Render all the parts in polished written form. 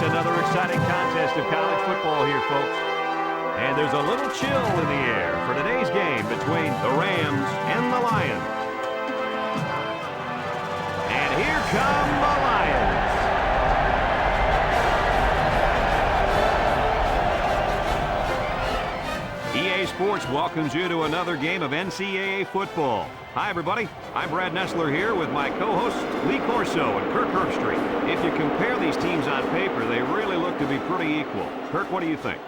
another exciting contest of college football here, folks. And there's a little chill in the air for today's game between the Rams and the Lions. And here come the Lions. EA Sports welcomes you to another game of NCAA football. Hi, everybody. I'm Brad Nessler here with my co-hosts Lee Corso and Kirk Herbstreit. If you compare these teams on paper, they really look to be pretty equal. Kirk, what do you think?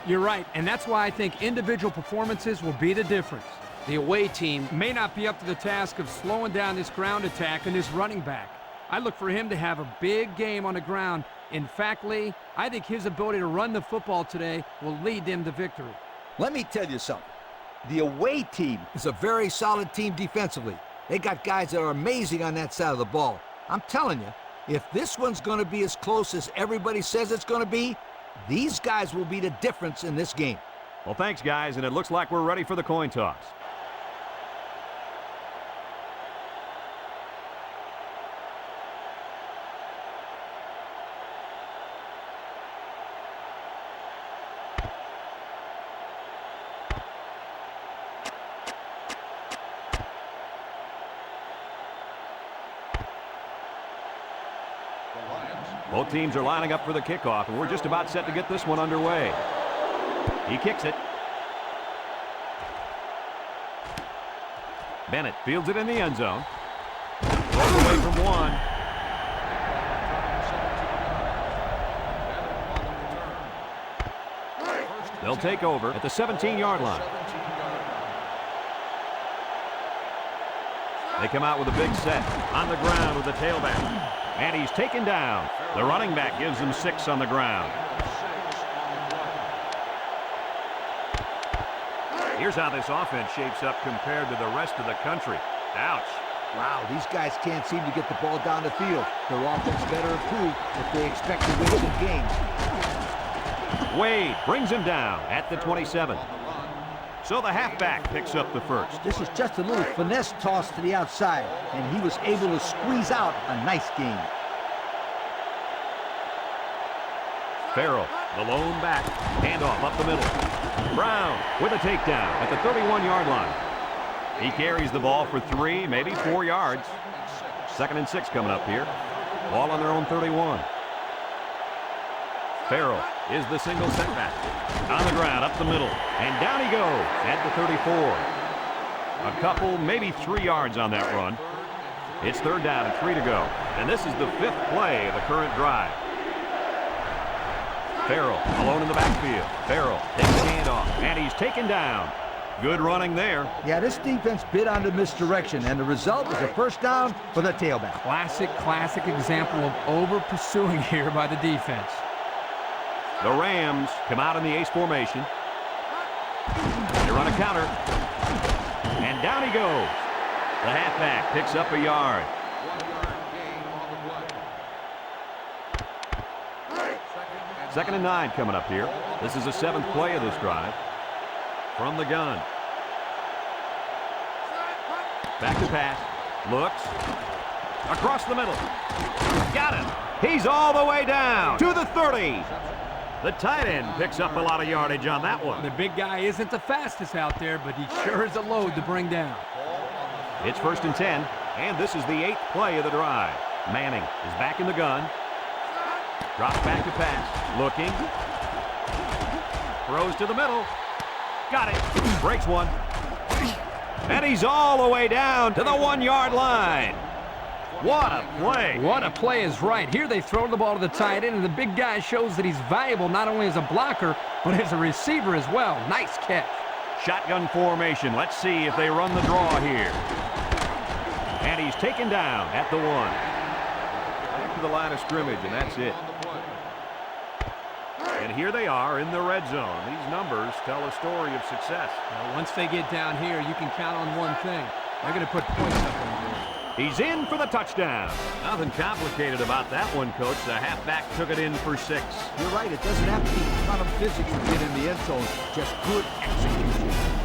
You're right, and that's why I think individual performances will be the difference. The away team may not be up to the task of slowing down this ground attack and this running back. I look for him to have a big game on the ground. In fact, Lee, I think his ability to run the football today will lead them to victory. Let me tell you something. The away team is a very solid team defensively. They got guys that are amazing on that side of the ball. I'm telling you, if this one's going to be as close as everybody says it's going to be, these guys will be the difference in this game. Well, thanks, guys, and it looks like we're ready for the coin toss. Both teams are lining up for the kickoff, and we're just about set to get this one underway. He kicks it. Bennett fields it in the end zone. Throws away from one. They'll take over at the 17-yard line. They come out with a big set on the ground with the tailback. And he's taken down. The running back gives him 6 on the ground. Here's how this offense shapes up compared to the rest of the country. Ouch. Wow, these guys can't seem to get the ball down the field. Their offense better improve if they expect to win some games. Wade brings him down at the 27. So the halfback picks up the first. This is just a little finesse toss to the outside, and he was able to squeeze out a nice gain. Farrell, the lone back, handoff up the middle. Brown with a takedown at the 31-yard line. He carries the ball for 3, maybe 4 yards. 2nd and 6 coming up here. Ball on their own 31. Farrell is the single setback. On the ground, up the middle, and down he goes at the 34. A couple, maybe 3 yards on that run. It's 3rd down and 3 to go. And this is the 5th play of the current drive. Farrell alone in the backfield. Farrell takes the handoff, and he's taken down. Good running there. Yeah, this defense bit on the misdirection, and the result is a first down for the tailback. Classic example of over-pursuing here by the defense. The Rams come out in the ace formation. They run a counter. And down he goes. The halfback picks up a yard. Second and 9 coming up here. This is the 7th play of this drive. From the gun. Back to pass. Looks. Across the middle. Got him. He's all the way down to the 30. The tight end picks up a lot of yardage on that one. The big guy isn't the fastest out there, but he sure is a load to bring down. It's 1st and 10, and this is the 8th play of the drive. Manning is back in the gun. Drops back to pass. Looking. Throws to the middle. Got it. Breaks one. And he's all the way down to the 1-yard line. What a play. What a play is right. Here they throw the ball to the tight end, and the big guy shows that he's valuable not only as a blocker, but as a receiver as well. Nice catch. Shotgun formation. Let's see if they run the draw here. And he's taken down at the 1. Back to the line of scrimmage, and that's it. And here they are in the red zone. These numbers tell a story of success. Well, once they get down here, you can count on one thing. They're going to put points up on the board. He's in for the touchdown. Nothing complicated about that one, Coach. The halfback took it in for 6. You're right. It doesn't have to be quantum physics to get in the end zone. Just good execution.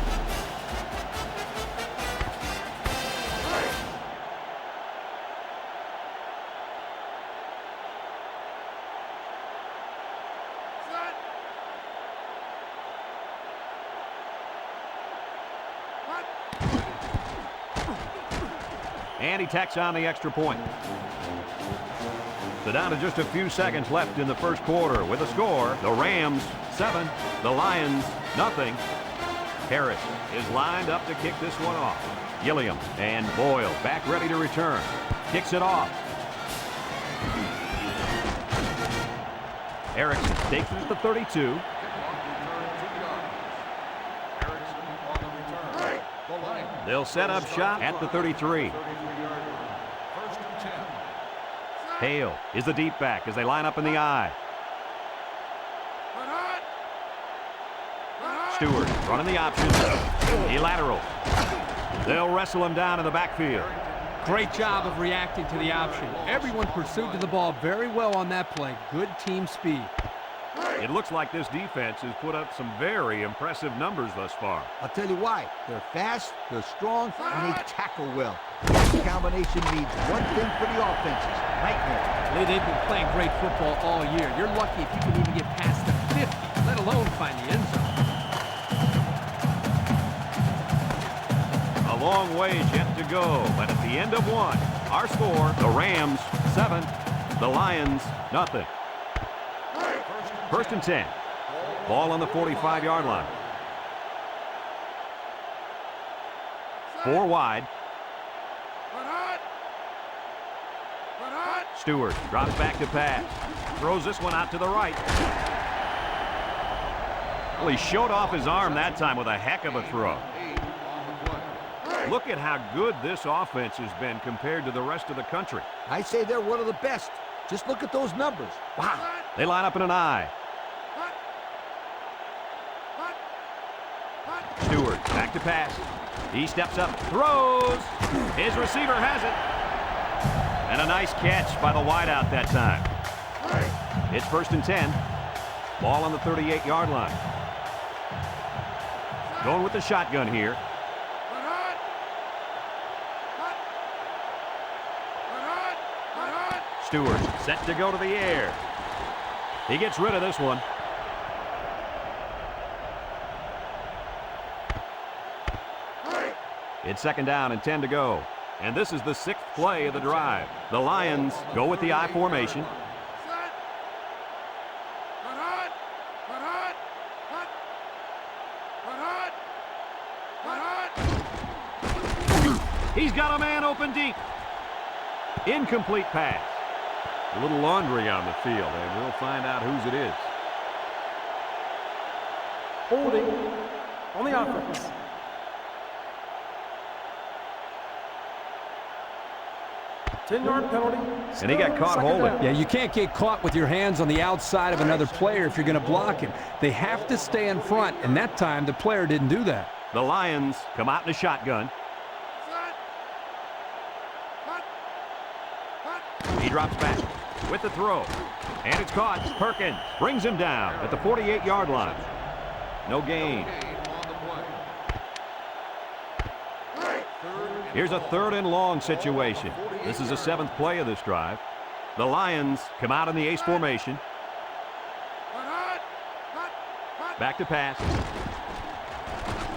And he tacks on the extra point. So down to just a few seconds left in the first quarter with a score. The Rams 7, the Lions nothing. Harris is lined up to kick this one off. Gilliam and Boyle back ready to return. Kicks it off. Erickson takes it at the 32. They'll set up shop at the 33. Hale is the deep back as they line up in the I. Stewart running the option. He laterals. They'll wrestle him down in the backfield. Great job of reacting to the option. Everyone pursued to the ball very well on that play. Good team speed. It looks like this defense has put up some very impressive numbers thus far. I'll tell you why. They're fast, they're strong, and they tackle well. That combination means one thing for the offenses. Nightmare. They've been playing great football all year. You're lucky if you can even get past the 50, let alone find the end zone. A long ways yet to go, but at the end of one, our score, the Rams 7, the Lions nothing. First and 10. Ball on the 45-yard line. 4 wide. Stewart drops back to pass. Throws this one out to the right. Well, he showed off his arm that time with a heck of a throw. Look at how good this offense has been compared to the rest of the country. I say they're one of the best. Just look at those numbers. Wow. They line up in an I. Stewart back to pass. He steps up, throws. His receiver has it. And a nice catch by the wideout that time. It's first and 10. Ball on the 38-yard line. Going with the shotgun here. Stewart set to go to the air. He gets rid of this one. It's second down and 10 to go. And this is the 6th play of the drive. The Lions go with the I formation. He's got a man open deep. Incomplete pass. A little laundry on the field, and we'll find out whose it is. Holding on the offense. Ten-yard penalty. And he got caught holding. Yeah, you can't get caught with your hands on the outside of another player if you're going to block him. They have to stay in front, and that time the player didn't do that. The Lions come out in a shotgun. He drops back with the throw. And it's caught. Perkins brings him down at the 48-yard line. No gain. Here's a 3rd and long situation. This is the 7th play of this drive. The Lions come out in the ace formation. Back to pass.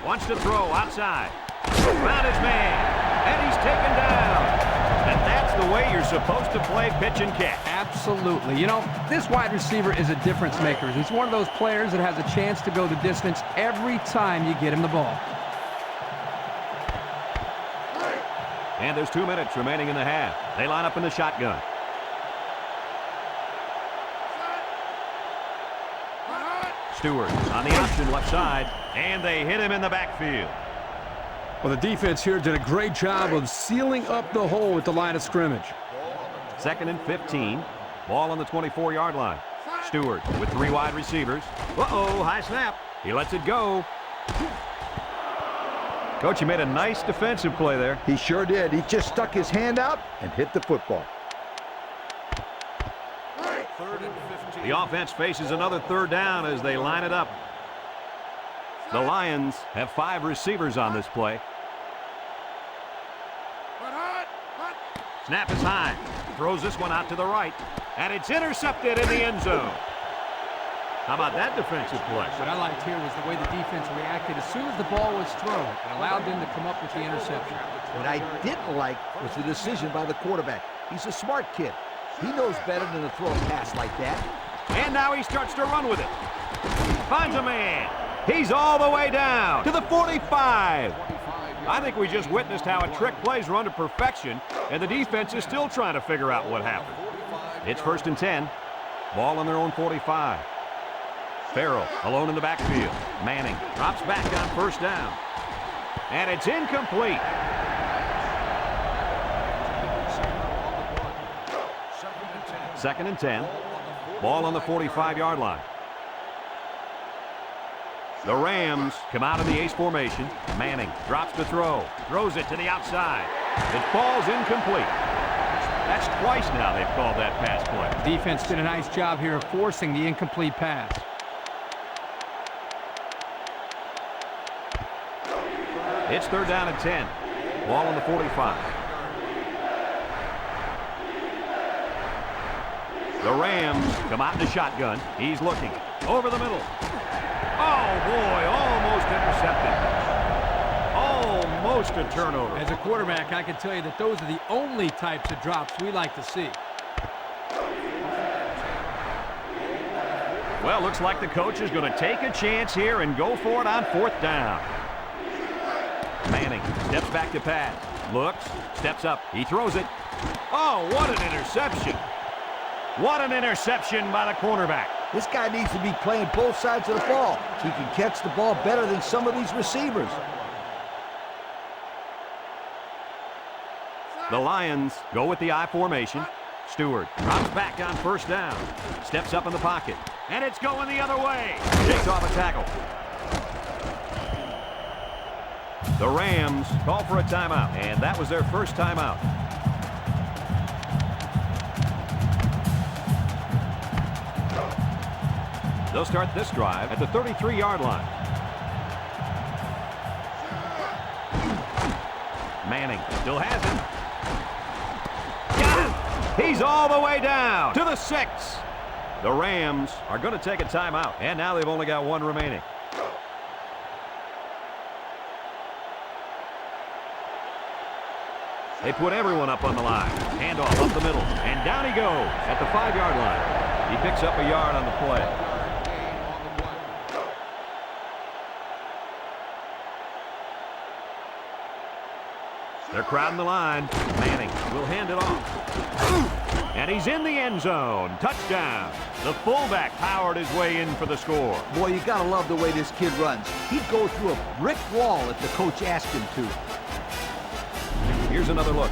Wants to throw outside. Found his man. And he's taken down. And that's the way you're supposed to play pitch and catch. Absolutely. You know, this wide receiver is a difference maker. He's one of those players that has a chance to go the distance every time you get him the ball. And there's 2 minutes remaining in the half. They line up in the shotgun. Stewart on the option left side, and they hit him in the backfield. Well, the defense here did a great job of sealing up the hole at the line of scrimmage. 2nd and 15. Ball on the 24-yard line. Stewart with 3 wide receivers. Uh-oh, high snap. He lets it go. Coach, he made a nice defensive play there. He sure did. He just stuck his hand out and hit the football. The offense faces another 3rd down as they line it up. The Lions have 5 receivers on this play. Snap is high. Throws this one out to the right. And it's intercepted in the end zone. How about that defensive play? What I liked here was the way the defense reacted as soon as the ball was thrown and allowed them to come up with the interception. What I didn't like was the decision by the quarterback. He's a smart kid. He knows better than to throw a pass like that. And now he starts to run with it. Finds a man. He's all the way down to the 45. I think we just witnessed how a trick plays run to perfection, and the defense is still trying to figure out what happened. It's 1st and 10. Ball on their own 45. Farrell alone in the backfield. Manning drops back on 1st down. And it's incomplete. Second and 10. Ball on the 45-yard line. The Rams come out in the ace formation. Manning drops to throw. Throws it to the outside. It falls incomplete. That's twice now they've called that pass play. Defense did a nice job here of forcing the incomplete pass. It's 3rd down and 10. Ball on the 45. The Rams come out in the shotgun. He's looking. Over the middle. Oh, boy, almost intercepted. Almost a turnover. As a quarterback, I can tell you that those are the only types of drops we like to see. Well, looks like the coach is going to take a chance here and go for it on 4th down. Manning steps back to pass. Looks, steps up. He throws it. Oh, what an interception. What an interception by the cornerback. This guy needs to be playing both sides of the ball. He can catch the ball better than some of these receivers. The Lions go with the I formation. Stewart drops back on 1st down. Steps up in the pocket. And it's going the other way. Takes off a tackle. The Rams call for a timeout, and that was their first timeout. They'll start this drive at the 33-yard line. Manning still has it. Got it! He's all the way down to the 6. The Rams are going to take a timeout, and now they've only got one remaining. They put everyone up on the line. Handoff up the middle, and down he goes at the 5-yard line. He picks up a yard on the play. They're crowding the line. Manning will hand it off. And he's in the end zone. Touchdown. The fullback powered his way in for the score. Boy, you gotta love the way this kid runs. He'd go through a brick wall if the coach asked him to. Here's another look.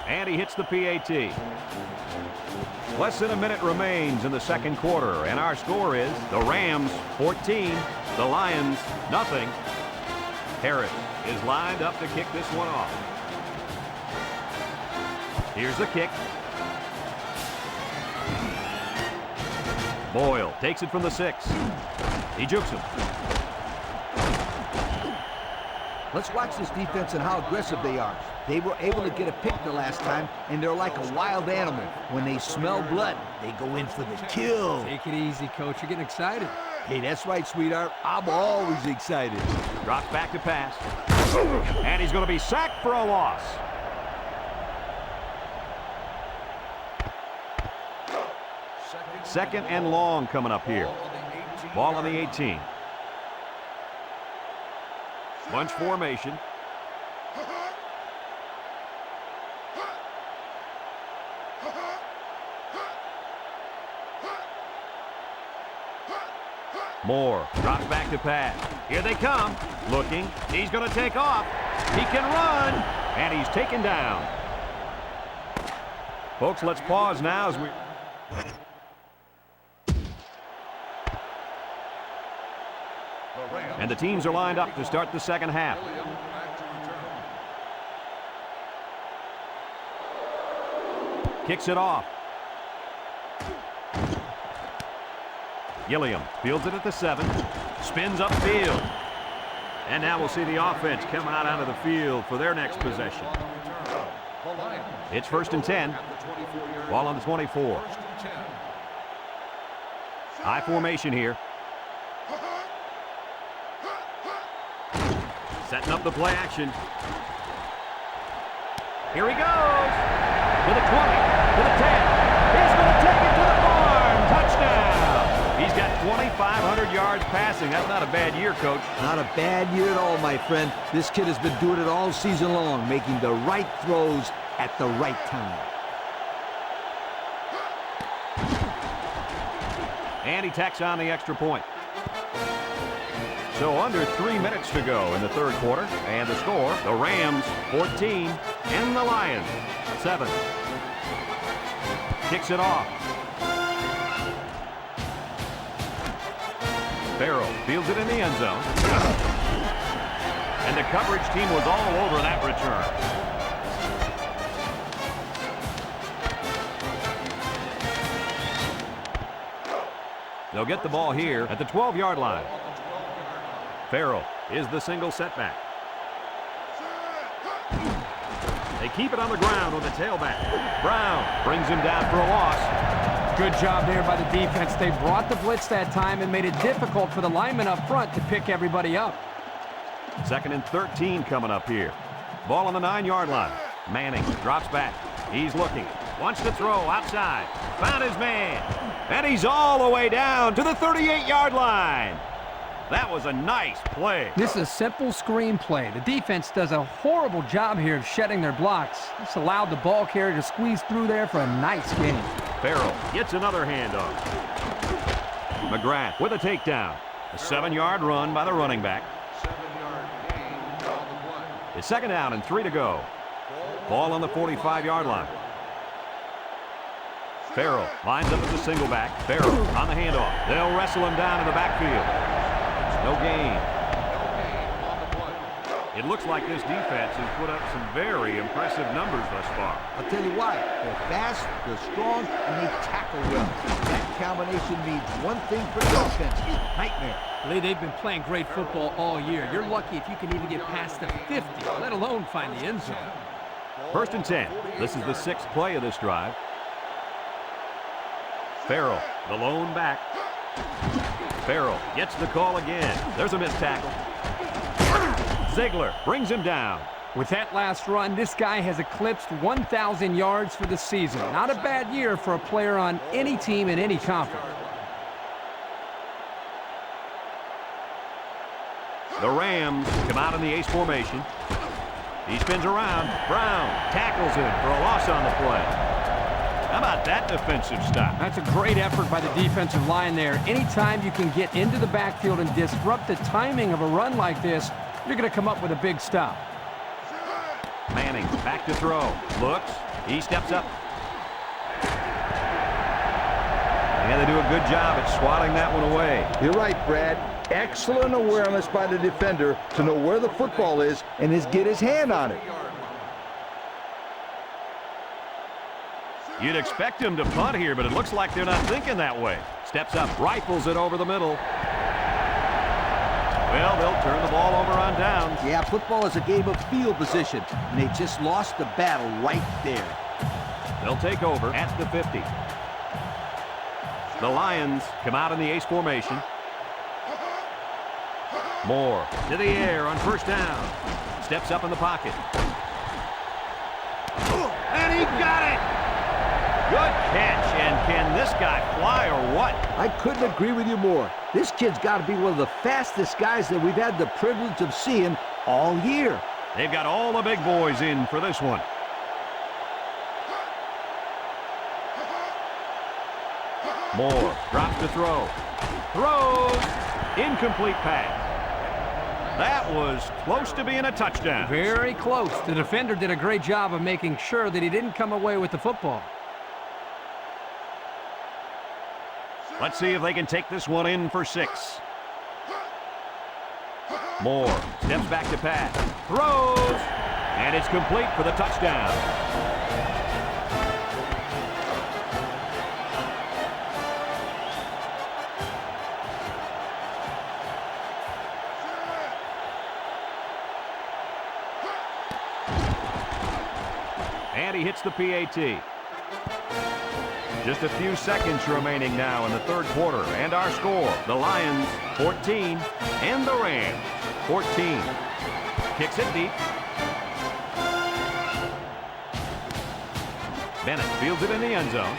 And he hits the PAT. Less than a minute remains in the second quarter, and our score is the Rams 14, the Lions nothing. Harris is lined up to kick this one off. Here's the kick. Boyle takes it from the 6. He jukes him. Let's watch this defense and how aggressive they are. They were able to get a pick the last time, and they're like a wild animal. When they smell blood, they go in for the kill. Take it easy, Coach. You're getting excited. Hey, that's right, sweetheart. I'm always excited. Drops back to pass. And he's going to be sacked for a loss. Second and long coming up here. Ball on the 18. Bunch formation. Moore drops back to pass. Here they come. Looking. He's going to take off. He can run. And he's taken down. Folks, let's pause now as we... And the teams are lined up to start the second half. Kicks it off. Gilliam fields it at the 7. Spins upfield. And now we'll see the offense come out onto the field for their next possession. It's 1st and 10. Ball on the 24. High formation here. Setting up the play action. Here he goes. To the 20, to the 10. He's going to take it to the barn. Touchdown. He's got 2,500 yards passing. That's not a bad year, Coach. Not a bad year at all, my friend. This kid has been doing it all season long, making the right throws at the right time. And he tacks on the extra point. So under 3 minutes to go in the third quarter. And the score, the Rams 14 and the Lions 7. Kicks it off. Farrell fields it in the end zone. And the coverage team was all over that return. They'll get the ball here at the 12-yard line. Farrell is the single setback. They keep it on the ground with the tailback. Brown brings him down for a loss. Good job there by the defense. They brought the blitz that time and made it difficult for the linemen up front to pick everybody up. 2nd and 13 coming up here. Ball on the 9-yard line. Manning drops back. He's looking. Wants to throw outside. Found his man. And he's all the way down to the 38-yard line. That was a nice play. This is a simple screen play. The defense does a horrible job here of shedding their blocks. This allowed the ball carrier to squeeze through there for a nice gain. Farrell gets another handoff. McGrath with a takedown. A 7-yard run by the running back. It's 2nd down and 3 to go. Ball on the 45-yard line. Farrell lines up as a single back. Farrell on the handoff. They'll wrestle him down in the backfield. No gain. It looks like this defense has put up some very impressive numbers thus far. I'll tell you why. They're fast, they're strong, and they tackle well. That combination means one thing for the offense. Nightmare. Lee, they've been playing great football all year. You're lucky if you can even get past the 50, let alone find the end zone. 1st and 10. This is the 6th play of this drive. Farrell, the lone back. Farrell gets the call again. There's a missed tackle. Ziegler brings him down. With that last run, this guy has eclipsed 1,000 yards for the season. Not a bad year for a player on any team in any conference. The Rams come out in the ace formation. He spins around. Brown tackles him for a loss on the play. How about that defensive stop? That's a great effort by the defensive line there. Anytime you can get into the backfield and disrupt the timing of a run like this, you're going to come up with a big stop. Manning back to throw. Looks. He steps up. And they do a good job at swatting that one away. You're right, Brad. Excellent awareness by the defender to know where the football is and get his hand on it. You'd expect him to punt here, but it looks like they're not thinking that way. Steps up, rifles it over the middle. Well, they'll turn the ball over on downs. Yeah, football is a game of field position, and they just lost the battle right there. They'll take over at the 50. The Lions come out in the ace formation. Moore to the air on 1st down. Steps up in the pocket. And he got it! Good catch, and can this guy fly or what? I couldn't agree with you more. This kid's got to be one of the fastest guys that we've had the privilege of seeing all year. They've got all the big boys in for this one. Moore drops to throw. Throws. Incomplete pass. That was close to being a touchdown. Very close. The defender did a great job of making sure that he didn't come away with the football. Let's see if they can take this one in for 6. Moore steps back to pass. Throws. And it's complete for the touchdown. And he hits the PAT. Just a few seconds remaining now in the third quarter. And our score, the Lions 14 and the Rams 14. Kicks it deep. Bennett fields it in the end zone.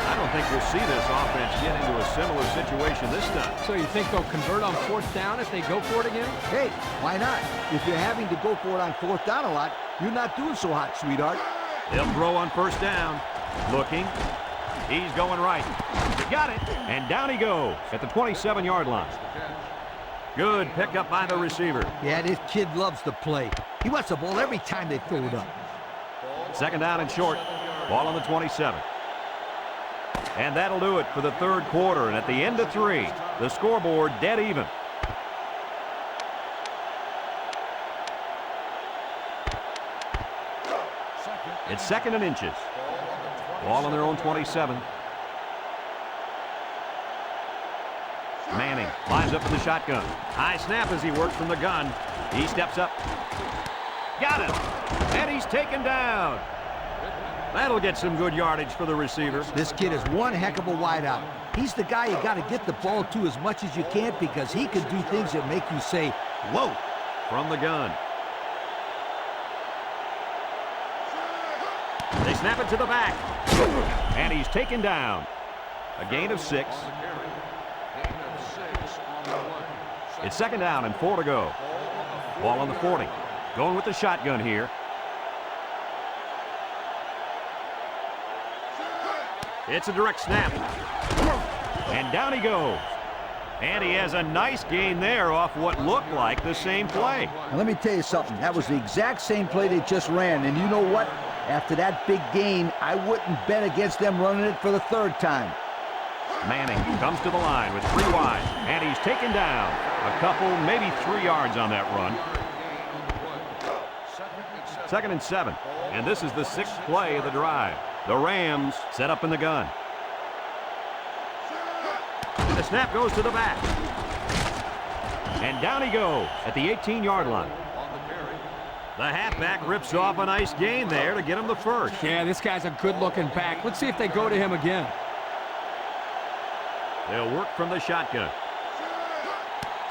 I don't think we'll see this offense get into a similar situation this time. So you think they'll convert on fourth down if they go for it again? Hey, why not? If you're having to go for it on fourth down a lot, you're not doing so hot, sweetheart. They'll throw on first down. Looking. He's going right. Got it. And down he goes at the 27-yard line. Good pickup by the receiver. Yeah, this kid loves to play. He wants the ball every time they throw it up. Second down and short. Ball on the 27. And that'll do it for the third quarter. And at the end of 3, the scoreboard dead even. It's second and inches. Ball on their own 27. Manning lines up in the shotgun. High snap as he works from the gun. He steps up. Got him. And he's taken down. That'll get some good yardage for the receiver. This kid is one heck of a wideout. He's the guy you got to get the ball to as much as you can because he can do things that make you say, whoa. From the gun. They snap it to the back. And he's taken down. A gain of 6. It's second down and 4 to go. Ball on the 40. Going with the shotgun here. It's a direct snap. And down he goes. And he has a nice gain there off what looked like the same play. Now, let me tell you something. That was the exact same play they just ran. And you know what? After that big gain, I wouldn't bet against them running it for the third time. Manning comes to the line with 3 wide. And he's taken down. A couple, maybe 3 yards on that run. Second and 7. And this is the 6th play of the drive. The Rams set up in the gun. And the snap goes to the back. And down he goes at the 18-yard line. The halfback rips off a nice gain there to get him the first. Yeah, this guy's a good-looking back. Let's see if they go to him again. They'll work from the shotgun.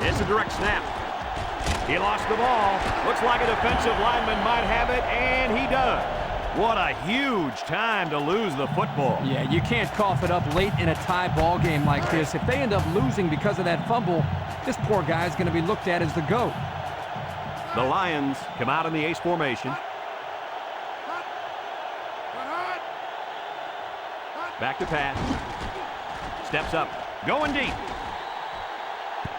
It's a direct snap. He lost the ball. Looks like a defensive lineman might have it, and he does. What a huge time to lose the football. Yeah, you can't cough it up late in a tie ball game like this. If they end up losing because of that fumble, this poor guy is going to be looked at as the GOAT. The Lions come out in the ace formation. Back to pass. Steps up. Going deep.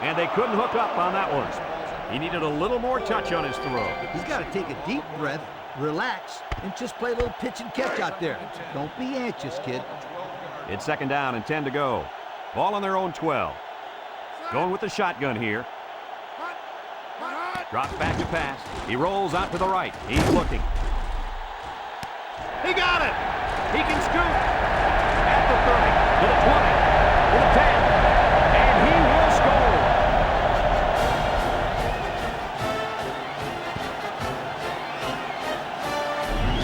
And they couldn't hook up on that one. He needed a little more touch on his throw. He's got to take a deep breath, relax, and just play a little pitch and catch out there. Don't be anxious, kid. It's second down and 10 to go. Ball on their own 12. Going with the shotgun here. Drops back to pass. He rolls out to the right. He's looking. He got it! He can scoot! At the 30, to the 20, to the 10, and he will score!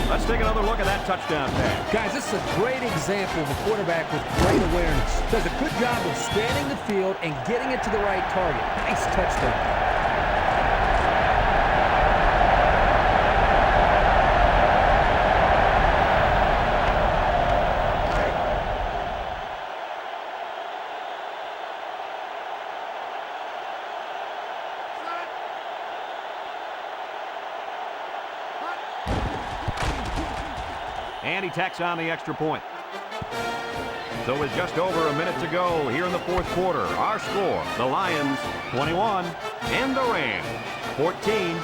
Let's take another look at that touchdown pass. Guys, this is a great example of a quarterback with great awareness. Does a good job of scanning the field and getting it to the right target. Nice touchdown. And he tacks on the extra point. So with just over a minute to go here in the fourth quarter, our score, the Lions 21 and the Rams 14.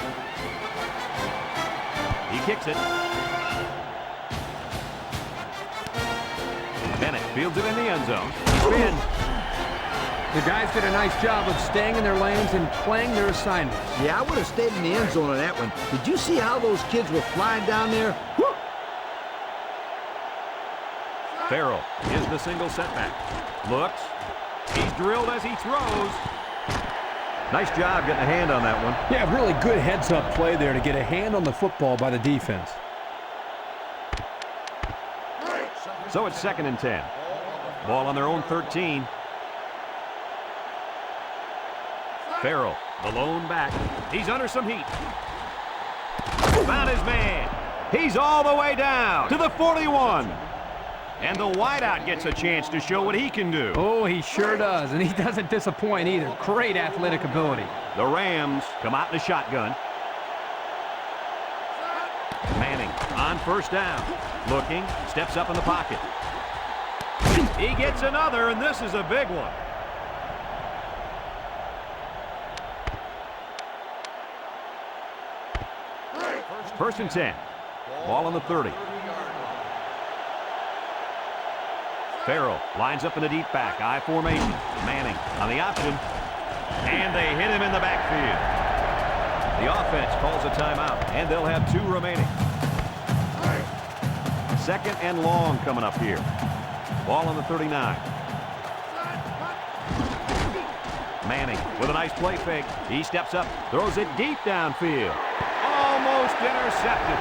He kicks it. Bennett fields it in the end zone. Spin. The guys did a nice job of staying in their lanes and playing their assignments. Yeah, I would have stayed in the end zone on that one. Did you see how those kids were flying down there? Woo! Farrell is the single setback. Looks. He's drilled as he throws. Nice job getting a hand on that one. Yeah, really good heads-up play there to get a hand on the football by the defense. So it's 2nd and 10. Ball on their own 13. Farrell, the lone back. He's under some heat. Found his man. He's all the way down to the 41. And the wideout gets a chance to show what he can do. Oh, he sure does, and he doesn't disappoint either. Great athletic ability. The Rams come out in the shotgun. Manning on 1st down. Looking, steps up in the pocket. He gets another, and this is a big one. First and 10. Ball on the 30. Farrell lines up in the deep back. I formation. Manning on the option. And they hit him in the backfield. The offense calls a timeout, and they'll have 2 remaining. 2nd and long coming up here. Ball on the 39. Manning with a nice play fake. He steps up, throws it deep downfield. Almost intercepted.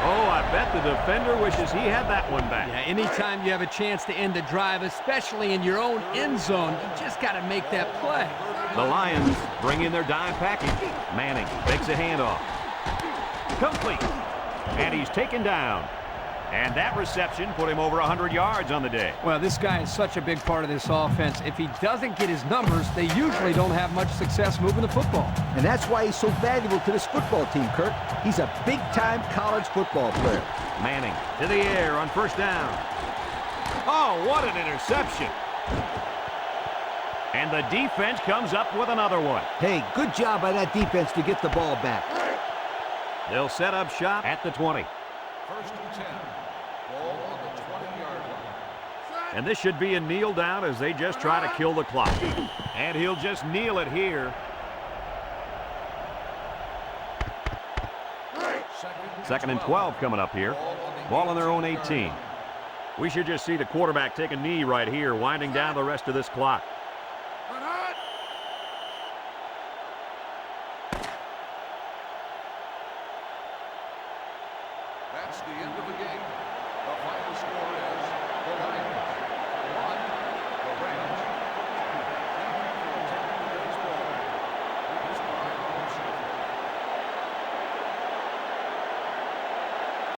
Oh, I bet the defender wishes he had that one back. Yeah, anytime you have a chance to end a drive, especially in your own end zone, you just got to make that play. The Lions bring in their dime package. Manning makes a handoff. Complete. And he's taken down. And that reception put him over 100 yards on the day. Well, this guy is such a big part of this offense. If he doesn't get his numbers, they usually don't have much success moving the football. And that's why he's so valuable to this football team, Kurt. He's a big-time college football player. Manning to the air on 1st down. Oh, what an interception. And the defense comes up with another one. Hey, good job by that defense to get the ball back. They'll set up shop at the 20. 1st and 10. Ball on the 20-yard line. And this should be a kneel down as they just try to kill the clock. And he'll just kneel it here. 2nd and 12 coming up here. Ball on their own 18. We should just see the quarterback take a knee right here, winding down the rest of this clock. That's the end of the game. The final score is the Lions